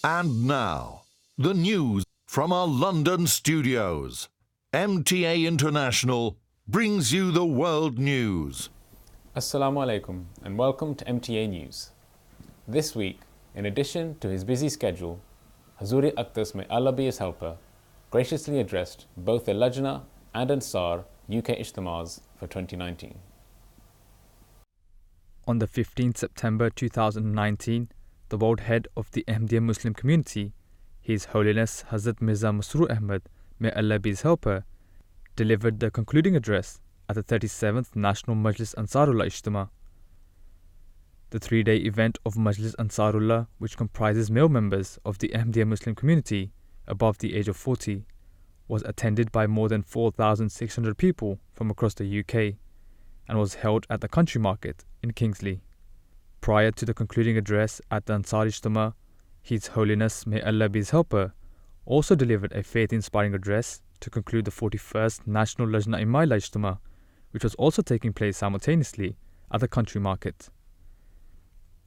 And now, the news from our London studios. MTA International brings you the world news. Assalamu alaikum and welcome to MTA News. This week, in addition to his busy schedule, Hazrat Akhtas, may Allah be his helper, graciously addressed both the Lajna and Ansar UK Ijtimas for 2019. On the 15th September 2019, the world head of the Ahmadiyya Muslim community, His Holiness Hazrat Mirza Masroor Ahmad, may Allah be his helper, delivered the concluding address at the 37th National Majlis Ansarullah Ijtima. The three-day event of Majlis Ansarullah, which comprises male members of the Ahmadiyya Muslim community above the age of 40, was attended by more than 4,600 people from across the UK and was held at the Country Market in Kingsley. Prior to the concluding address at the Ansar Ijtima, His Holiness, may Allah be his helper, also delivered a faith-inspiring address to conclude the 41st National Lajna Imaila Ijtima, which was also taking place simultaneously at the Country Market.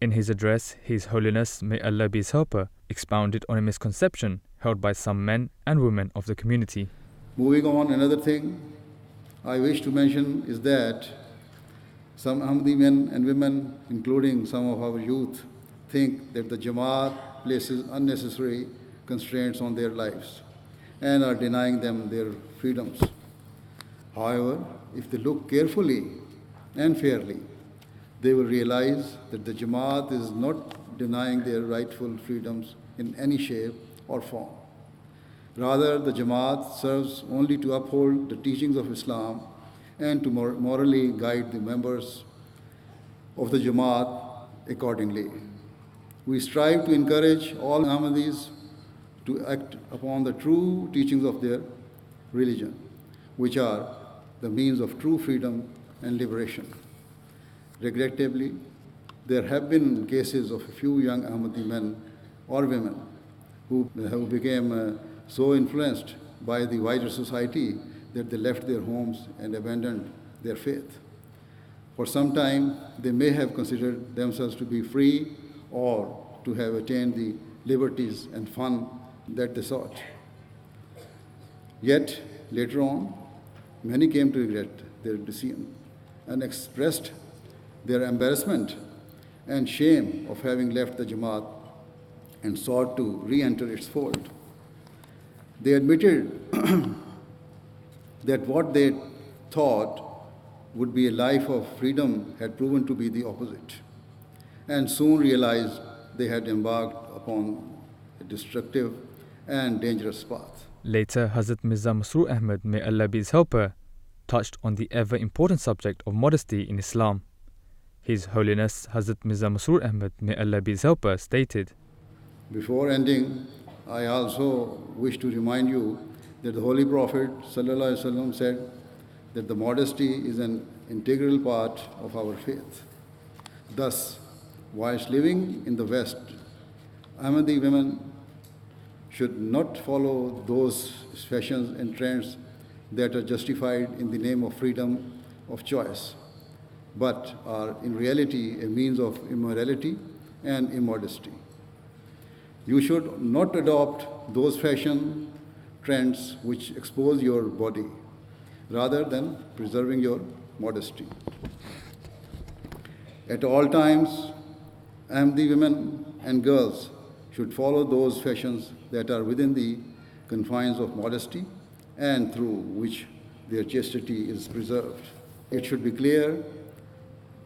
In his address, His Holiness, may Allah be his helper, expounded on a misconception held by some men and women of the community. Moving on, another thing I wish to mention is that some Ahmadi men and women, including some of our youth, think that the Jamaat places unnecessary constraints on their lives and are denying them their freedoms. However, if they look carefully and fairly, they will realize that the Jamaat is not denying their rightful freedoms in any shape or form. Rather, the Jamaat serves only to uphold the teachings of Islam and to morally guide the members of the Jamaat accordingly. We strive to encourage all Ahmadis to act upon the true teachings of their religion, which are the means of true freedom and liberation. Regrettably, there have been cases of a few young Ahmadi men or women who became so influenced by the wider society that they left their homes and abandoned their faith. For some time, they may have considered themselves to be free or to have attained the liberties and fun that they sought. Yet, later on, many came to regret their decision and expressed their embarrassment and shame of having left the Jamaat and sought to re-enter its fold. They admitted that what they thought would be a life of freedom had proven to be the opposite, and soon realized they had embarked upon a destructive and dangerous path. Later, Hazrat Mirza Masroor Ahmad, may Allah be his helper, touched on the ever-important subject of modesty in Islam. His Holiness Hazrat Mirza Masroor Ahmad, may Allah be his helper, stated, Before ending, I also wish to remind you that the Holy Prophet ﷺ said that the modesty is an integral part of our faith. Thus, whilst living in the West, Ahmadi women should not follow those fashions and trends that are justified in the name of freedom of choice, but are in reality a means of immorality and immodesty. You should not adopt those fashion trends which expose your body, rather than preserving your modesty. At all times, Ahmadi women and girls should follow those fashions that are within the confines of modesty and through which their chastity is preserved. It should be clear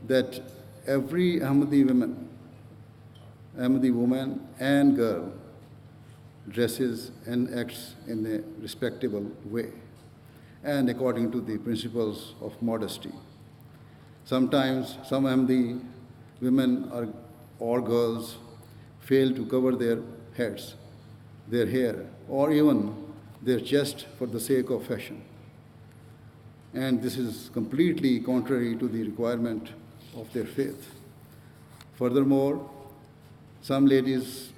that every Ahmadi woman and girl dresses and acts in a respectable way and according to the principles of modesty. Sometimes some Ahmadi women or girls fail to cover their heads, their hair, or even their chest for the sake of fashion. And this is completely contrary to the requirement of their faith. Furthermore, some ladies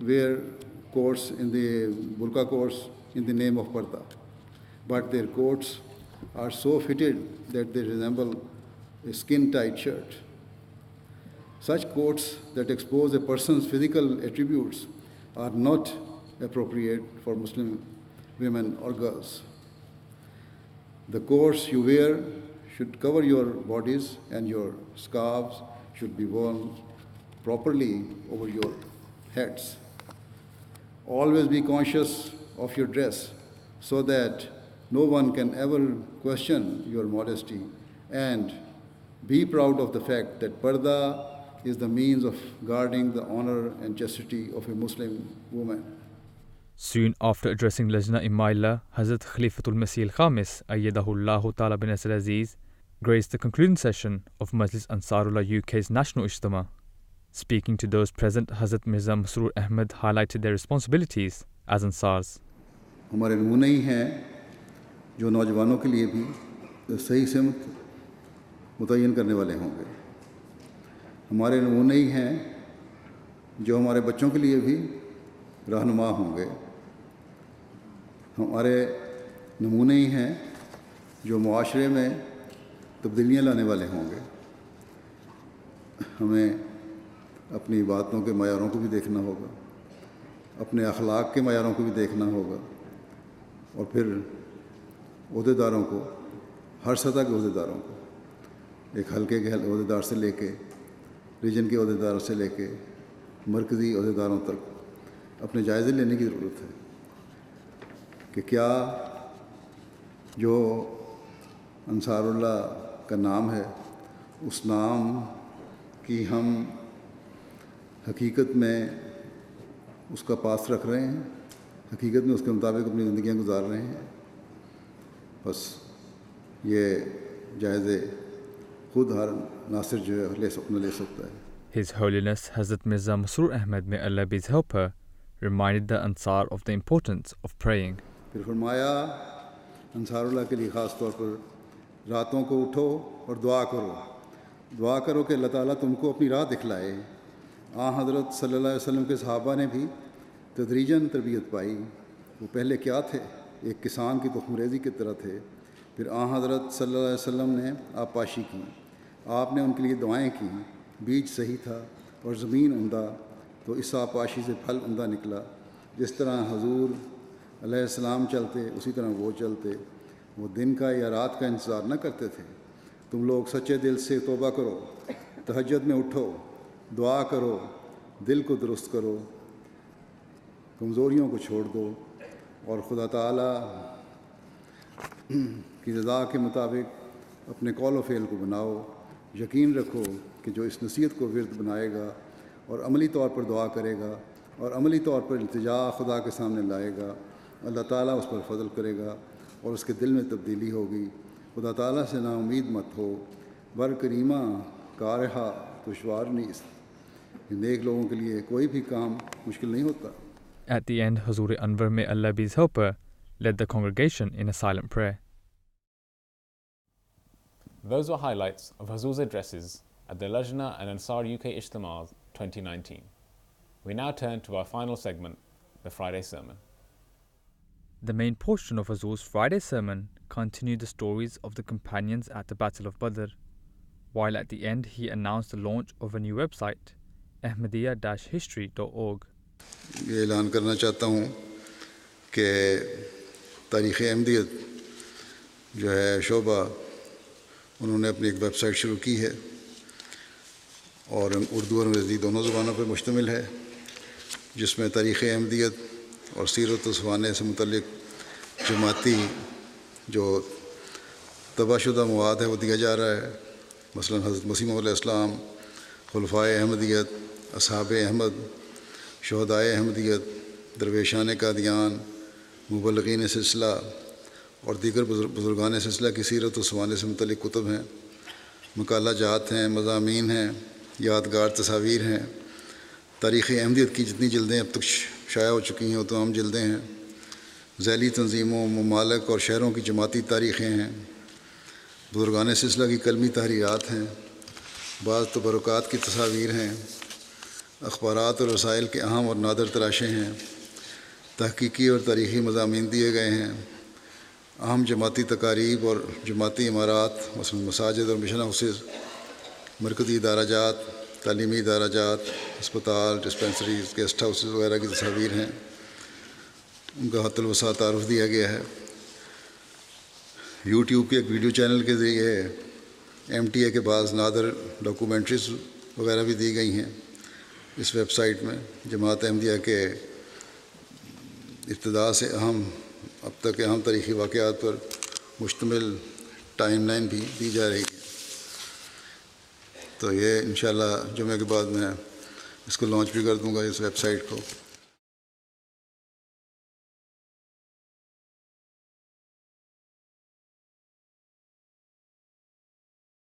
wear coats in the burqa coats in the name of parda, but their coats are so fitted that they resemble a skin-tight shirt. Such coats that expose a person's physical attributes are not appropriate for Muslim women or girls. The coats you wear should cover your bodies, and your scarves should be worn properly over your heads. Always be conscious of your dress so that no one can ever question your modesty, and be proud of the fact that parda is the means of guarding the honor and chastity of a Muslim woman. Soon after addressing Lajna Imaila, Hazrat Khalifatul Masih al-Khamis, Ayyadahullahu Ta'ala bin Nasr Aziz, graced the concluding session of Majlis Ansarullah UK's National Ijtima. Speaking to those present, Hazrat Mirza Masroor Ahmad highlighted their responsibilities as Ansars. ہمارے نمونے ہی ہیں جو نوجوانوں کے لیے بھی صحیح سمت متعین کرنے والے ہوں گے. ہمارے نمونے ہی ہیں جو ہمارے بچوں کے لیے بھی رہنما ہوں گے. ہمارے نمونے ہی ہیں جو معاشرے میں تبدیلیاں لانے والے ہوں گے. ہمیں اپنی باتوں کے معیاروں کو بھی دیکھنا ہوگا, اپنے اخلاق کے معیاروں کو بھی دیکھنا ہوگا, اور پھر عہدیداروں کو, ہر سطح کے عہدیداروں کو, ایک حلقے کے عہدیدار سے لے کے ریجن کے عہدیداروں سے لے کے مرکزی عہدیداروں تک اپنے جائزے لینے کی ضرورت ہے کہ کیا جو انصار اللہ کا نام ہے اس نام کی ہم حقیقت میں اس کا پاس رکھ رہے ہیں, حقیقت میں اس کے مطابق اپنی زندگیاں گزار رہے ہیں. بس یہ جائزے خود ہر ناصر جو ہے لے سکتا ہے. His Holiness Hazrat Mirza Masroor Ahmad, may Allah be his helper, reminded the Ansar of the importance of praying. پھر فرمایا انصار اللہ کے لیے خاص طور پر راتوں کو اٹھو اور دعا کرو کہ اللہ تعالیٰ تم کو اپنی راہ دکھلائے. حضرت صلی اللہ علیہ وسلم کے صحابہ نے بھی تدریجاً تربیت پائی. وہ پہلے کیا تھے؟ ایک کسان کی تخم ریزی کی طرح تھے. پھر حضرت صلی اللہ علیہ وسلم نے آبپاشی کی, آپ نے ان کے لیے دعائیں کیں. بیج صحیح تھا اور زمین عمدہ, تو اس آبپاشی سے پھل عمدہ نکلا. جس طرح حضور علیہ السلام چلتے اسی طرح وہ چلتے. وہ دن کا یا رات کا انتظار نہ کرتے تھے. تم لوگ سچے دل سے توبہ کرو, تہجد میں اٹھو, دعا کرو, دل کو درست کرو, کمزوریوں کو چھوڑ دو, اور خدا تعالیٰ کی رضا کے مطابق اپنے قول و فعل کو بناؤ. یقین رکھو کہ جو اس نصیحت کو ورد بنائے گا اور عملی طور پر دعا کرے گا اور عملی طور پر التجا خدا کے سامنے لائے گا, اللہ تعالیٰ اس پر فضل کرے گا اور اس کے دل میں تبدیلی ہوگی. خدا تعالیٰ سے نا امید مت ہو, بر کریمہ کارہا دشوار نیست. نیک لوگوں کے لیے کوئی بھی کام مشکل نہیں ہوتا. At the end, Hazur Anwar, may Allah be his helper, led the congregation in a silent prayer. Those were highlights of Hazur's addresses at the Lajna and Ansar UK Ijtimas 2019. We now turn to our final segment, the Friday Sermon. The main portion of Hazur's Friday sermon continued the stories of the companions at the Battle of Badr, while at the end he announced the launch of a new website, ahmadiyya-history.org. یہ اعلان کرنا چاہتا ہوں کہ تاریخ احمدیت جو ہے شعبہ, انہوں نے اپنی ایک ویب سائٹ شروع کی ہے اور اردو اور انگریزی دونوں زبانوں پر مشتمل ہے, جس میں تاریخ احمدیت اور سیرت و سوانح سے متعلق جماعتی جو تباہ شدہ مواد ہے وہ دیا جا رہا ہے. مثلا حضرت مسیح علیہ السلام, خلفائے احمدیت, اصحاب احمد, شہدائے احمدیت, درویشان قادیان, مبلغین سلسلہ اور دیگر بزرگان سلسلہ کی سیرت و سوانح سے متعلق کتب ہیں, مقالہ جات ہیں, مضامین ہیں, یادگار تصاویر ہیں. تاریخ احمدیت کی جتنی جلدیں اب تک شائع ہو چکی ہیں وہ تمام جلدیں ہیں. ذیلی تنظیموں, ممالک اور شہروں کی جماعتی تاریخیں ہیں. بزرگان سلسلہ کی قلمی تحریرات ہیں. بعض تبرکات کی تصاویر ہیں. اخبارات اور رسائل کے اہم اور نادر تراشے ہیں. تحقیقی اور تاریخی مضامین دیے گئے ہیں. اہم جماعتی تقاریب اور جماعتی عمارات مثلا مساجد اور مشن ہاؤسز, مرکزی ادارہ جات, تعلیمی ادارہ جات، ہسپتال، ڈسپنسریز، گیسٹ ہاؤسز وغیرہ کی تصاویر ہیں، ان کا حت الوسع تعارف دیا گیا ہے۔ یوٹیوب کے ایک ویڈیو چینل کے ذریعے ایم ٹی اے کے بعض نادر ڈاکومنٹریز وغیرہ بھی دی گئی ہیں اس ویب سائٹ میں۔ جماعت احمدیہ کے ابتدا سے اب تک کے اہم تاریخی واقعات پر مشتمل ٹائم لائن بھی دی جا رہی ہے۔ تو یہ انشاءاللہ جمعہ کے بعد میں اس کو لانچ بھی کر دوں گا، اس ویب سائٹ کو۔